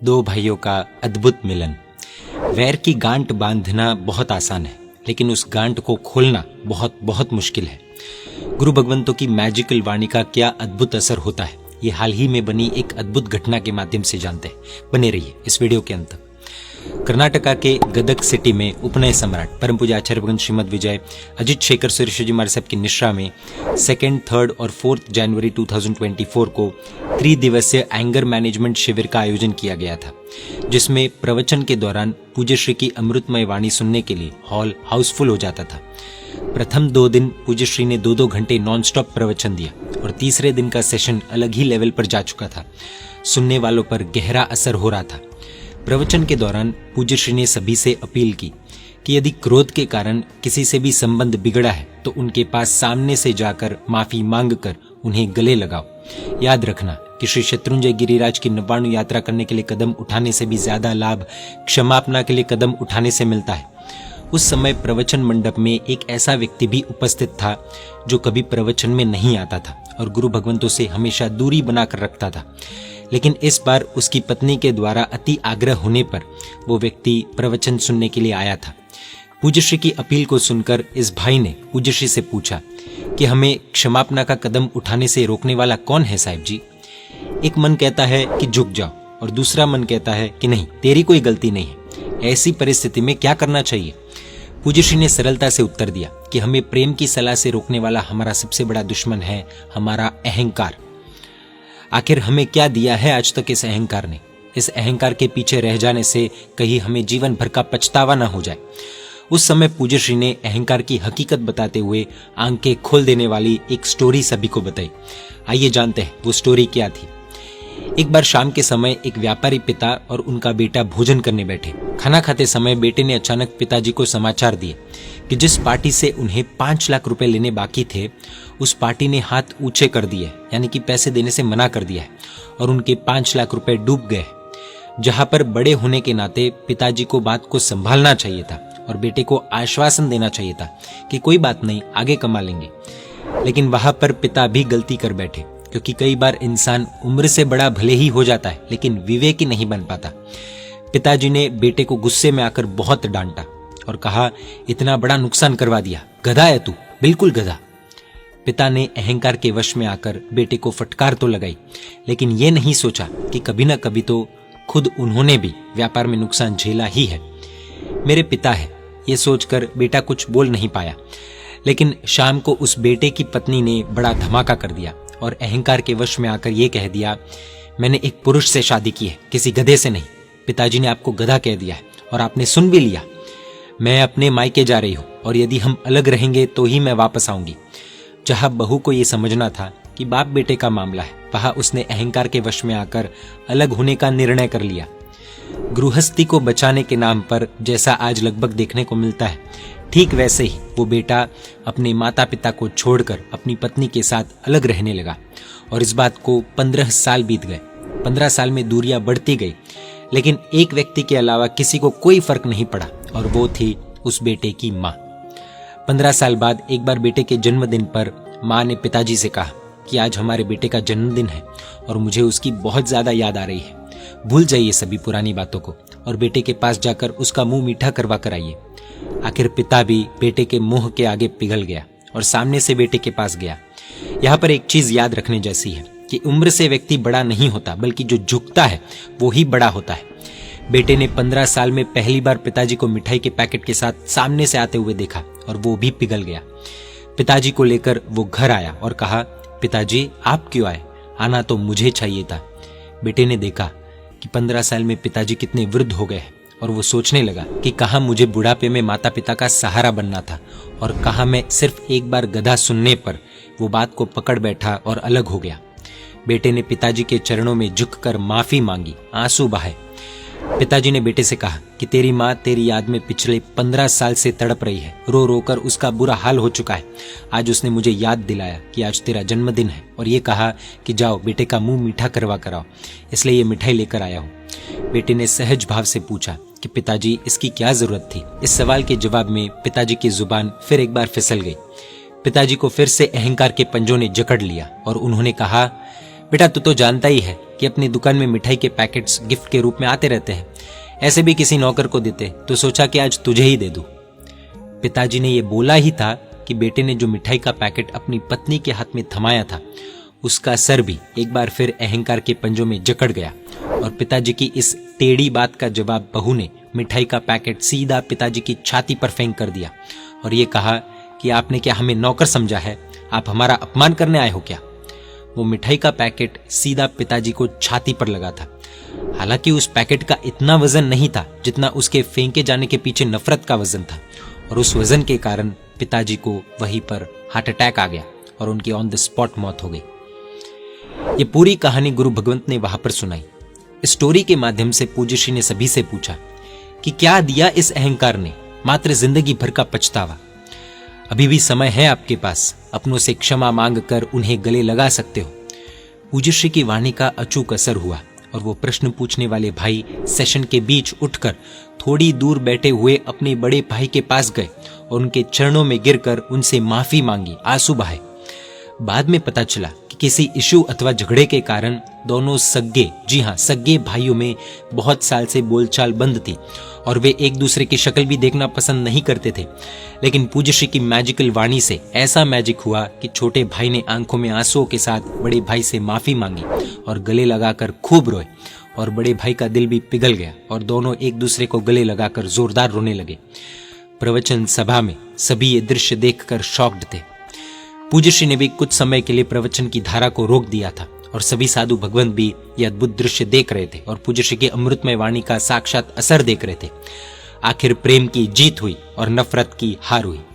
दो भाइयों का अद्भुत मिलन। वैर की गांठ बांधना बहुत आसान है, लेकिन उस गांठ को खोलना बहुत बहुत मुश्किल है। गुरु भगवंतों की मैजिकल वाणी का क्या अद्भुत असर होता है, ये हाल ही में बनी एक अद्भुत घटना के माध्यम से जानते हैं। बने रहिए इस वीडियो के अंत तक। कर्नाटका के गदग सिटी में उपनय सम्राट परम पूज्य आचार्य भगवान श्रीमद विजय अजित शेखर सुरेश जी महाराज साहब की निश्रा में 2, 3 और 4 जनवरी 2024 को 3 दिवसीय एंगर मैनेजमेंट शिविर का आयोजन किया गया था, जिसमें प्रवचन के दौरान पूज्य श्री की अमृतमय वाणी सुनने के लिए हॉल हाउसफुल हो जाता था। प्रथम 2 दिन पूज्य श्री ने 2-2 घंटे नॉनस्टॉप प्रवचन दिया और तीसरे दिन का सेशन अलग ही लेवल पर जा चुका था। सुनने वालों पर गहरा असर हो रहा था। प्रवचन के दौरान पूज्य श्री ने सभी से अपील की कि यदि क्रोध के कारण किसी से भी संबंध बिगड़ा है तो उनके पास सामने से जाकर माफी मांगकर उन्हें गले लगाओ। याद रखना कि श्री शत्रुंजय गिरिराज की 99 यात्रा करने के लिए कदम उठाने से भी ज्यादा लाभ क्षमापना के लिए कदम उठाने से मिलता है। उस समय प्रवचन मंडप में एक ऐसा व्यक्ति भी उपस्थित था जो कभी प्रवचन में नहीं आता था और गुरु भगवंतों से हमेशा दूरी बनाकर रखता था, लेकिन इस बार उसकी पत्नी के द्वारा अति आग्रह होने पर वो व्यक्ति प्रवचन सुनने के लिए आया था। पूज्य श्री की अपील को सुनकर इस भाई ने पूज्य श्री से पूछा कि हमें क्षमापना का कदम उठाने से रोकने वाला कौन है साहिब जी। एक मन कहता है कि झुक जाओ और दूसरा मन कहता है कि नहीं, तेरी कोई गलती नहीं है। ऐसी परिस्थिति में क्या करना चाहिए? पूज्य श्री ने सरलता से उत्तर दिया कि हमें प्रेम की सलाह से रोकने वाला हमारा सबसे बड़ा दुश्मन है हमारा अहंकार। आखिर हमें क्या दिया है आज तक इस अहंकार ने? इस अहंकार के पीछे रह जाने से कहीं हमें जीवन भर का पछतावा ना हो जाए। उस समय पूज्य श्री ने अहंकार की हकीकत बताते हुए आंखें खोल देने वाली एक स्टोरी सभी को बताई। आइए जानते हैं वो स्टोरी क्या थी। एक बार शाम के समय एक व्यापारी पिता और उनका बेटा भोजन करने बैठे। खाना खाते समय बेटे ने अचानक पिताजी को समाचार दिए कि जिस पार्टी से उन्हें 5 लाख रुपए लेने बाकी थे, उस पार्टी ने हाथ ऊंचे कर दिए, यानी कि पैसे देने से मना कर दिया है और उनके 5 लाख रुपए डूब गए। जहां पर बड़े होने के नाते पिताजी को बात को संभालना चाहिए था और बेटे को आश्वासन देना चाहिए था कि कोई बात नहीं, आगे कमा लेंगे, लेकिन वहां पर पिता भी गलती कर बैठे, क्योंकि कई बार इंसान उम्र से बड़ा भले ही हो जाता है लेकिन विवेकी नहीं बन पाता। पिताजी ने बेटे को गुस्से में आकर बहुत डांटा और कहा, इतना बड़ा नुकसान करवा दिया, गधा है तू, बिल्कुल गधा। पिता ने अहंकार के वश में आकर बेटे को फटकार तो लगाई, लेकिन ये नहीं सोचा कि कभी ना कभी तो खुद उन्होंने भी व्यापार में नुकसान झेला ही है। मेरे पिता है, ये सोचकर बेटा कुछ बोल नहीं पाया, लेकिन शाम को उस बेटे की पत्नी ने बड़ा धमाका कर दिया और अहंकार के वश में आकर यह कह दिया, मैंने एक पुरुष से शादी की है, किसी गधे से नहीं। पिताजी ने आपको गधा कह दिया है और आपने सुन भी लिया। मैं अपने मायके जा रही हूं और यदि हम अलग रहेंगे तो ही मैं वापस आऊंगी। जहां बहू को यह समझना था कि बाप बेटे का मामला है, वहां उसने अहंकार के वश में आकर अलग होने का निर्णय कर लिया। गृहस्थी को बचाने के नाम पर जैसा आज लगभग देखने को मिलता है, ठीक वैसे ही वो बेटा अपने माता पिता को छोड़कर अपनी पत्नी के साथ अलग रहने लगा और इस बात को 15 साल बीत गए। 15 साल में दूरियां बढ़ती गई, लेकिन एक व्यक्ति के अलावा किसी को कोई फर्क नहीं पड़ा और वो थी उस बेटे की माँ। 15 साल बाद एक बार बेटे के जन्मदिन पर माँ ने पिताजी से कहा कि आज हमारे बेटे का जन्मदिन है और मुझे उसकी बहुत ज्यादा याद आ रही है। भूल जाइए सभी पुरानी बातों को और बेटे के पास जाकर उसका मुंह मीठा करवा कर आइए। आखिर पिता भी बेटे के मुंह के आगे पिघल गया और सामने से बेटे के पास गया। यहाँ पर एक चीज याद रखने जैसी है कि उम्र से व्यक्ति बड़ा नहीं होता, बल्कि जो झुकता है वो ही बड़ा होता है। बेटे ने 15 साल में पहली बार पिताजी को मिठाई के पैकेट के साथ सामने से आते हुए देखा और वो भी पिघल गया। पिताजी को लेकर वो घर आया और कहा, पिताजी आप क्यों आए? आना तो मुझे चाहिए था। बेटे ने देखा कि 15 साल में पिताजी कितने वृद्ध हो गए और वो सोचने लगा कि कहाँ मुझे बुढ़ापे में माता पिता का सहारा बनना था और कहाँ मैं सिर्फ एक बार गधा सुनने पर वो बात को पकड़ बैठा और अलग हो गया। बेटे ने पिताजी के चरणों में झुककर माफी मांगी, आंसू बहाए। पिताजी ने बेटे से कहा कि तेरी माँ तेरी याद में पिछले 15 साल से तड़प रही है, रो रो कर उसका बुरा हाल हो चुका है। आज उसने मुझे याद दिलाया कि आज तेरा जन्मदिन है और ये कहा कि जाओ बेटे का मुंह मीठा करवा कर आओ, इसलिए ये मिठाई लेकर आया हूँ। बेटे ने सहज भाव से पूछा कि पिताजी इसकी क्या जरूरत थी? इस सवाल के जवाब में पिताजी की जुबान फिर एक बार फिसल गई। पिताजी को फिर से अहंकार के पंजों ने जकड़ लिया और उन्होंने कहा, बेटा तू तो जानता ही है कि कि अपनी दुकान में मिठाई के पैकेट्स गिफ्ट के रूप में आते रहते हैं, ऐसे भी किसी नौकर को देते, तो सोचा कि आज तुझे ही दे दूं। पिताजी ने यह बोला ही था कि बेटे ने जो मिठाई का पैकेट अपनी पत्नी के हाथ में थमाया था, उसका सर भी एक बार फिर अहंकार के पंजों में जकड़ गया और पिताजी की इस टेढ़ी बात का जवाब बहू ने मिठाई का पैकेट सीधा पिताजी की छाती पर फेंक कर दिया और ये कहा कि आपने क्या हमें नौकर समझा है? आप हमारा अपमान करने आए हो क्या? वो मिठाई का पैकेट सीधा पिताजी को छाती पर लगा था। हालांकि उस पैकेट का इतना वजन नहीं था जितना उसके फेंके जाने के पीछे नफरत का वजन था, और उस वजन के कारण पिताजी को वहीं पर हार्ट अटैक आ गया और उनकी ऑन द स्पॉट मौत हो गई। ये पूरी कहानी गुरु भगवंत ने वहां पर सुनाई। स्टोरी के माध्यम से पूज्य श्री ने सभी से पूछा कि क्या दिया इस अहंकार ने? मात्र जिंदगी भर का पछतावा। अभी भी समय है आपके पास, अपनों से क्षमा मांग कर उन्हें गले लगा सकते हो। पूज्य श्री की वाणी का अचूक असर हुआ और वो प्रश्न पूछने वाले भाई सेशन के बीच उठकर थोड़ी दूर बैठे हुए अपने बड़े भाई के पास गए और उनके चरणों में गिरकर उनसे माफी मांगी, आंसू बहाए। बाद में पता चला कि किसी इशू अथवा झगड़े के कारण दोनों सग्गे, जी हां सग्गे भाइयों में बहुत साल से बोलचाल बंद थी और वे एक दूसरे की शक्ल भी देखना पसंद नहीं करते थे। लेकिन पूज्य श्री की मैजिकल वाणी से ऐसा मैजिक हुआ कि छोटे भाई ने आंखों में आंसुओं के साथ बड़े भाई से माफी मांगी और गले लगाकर खूब रोए, और बड़े भाई का दिल भी पिघल गया और दोनों एक दूसरे को गले लगाकर जोरदार रोने लगे। प्रवचन सभा में सभी ये दृश्य देखकर शॉक्ड थे। पूज्य श्री ने भी कुछ समय के लिए प्रवचन की धारा को रोक दिया था और सभी साधु भगवंत भी यह अद्भुत दृश्य देख रहे थे और पूज्य श्री की अमृतमय वाणी का साक्षात असर देख रहे थे। आखिर प्रेम की जीत हुई और नफरत की हार हुई।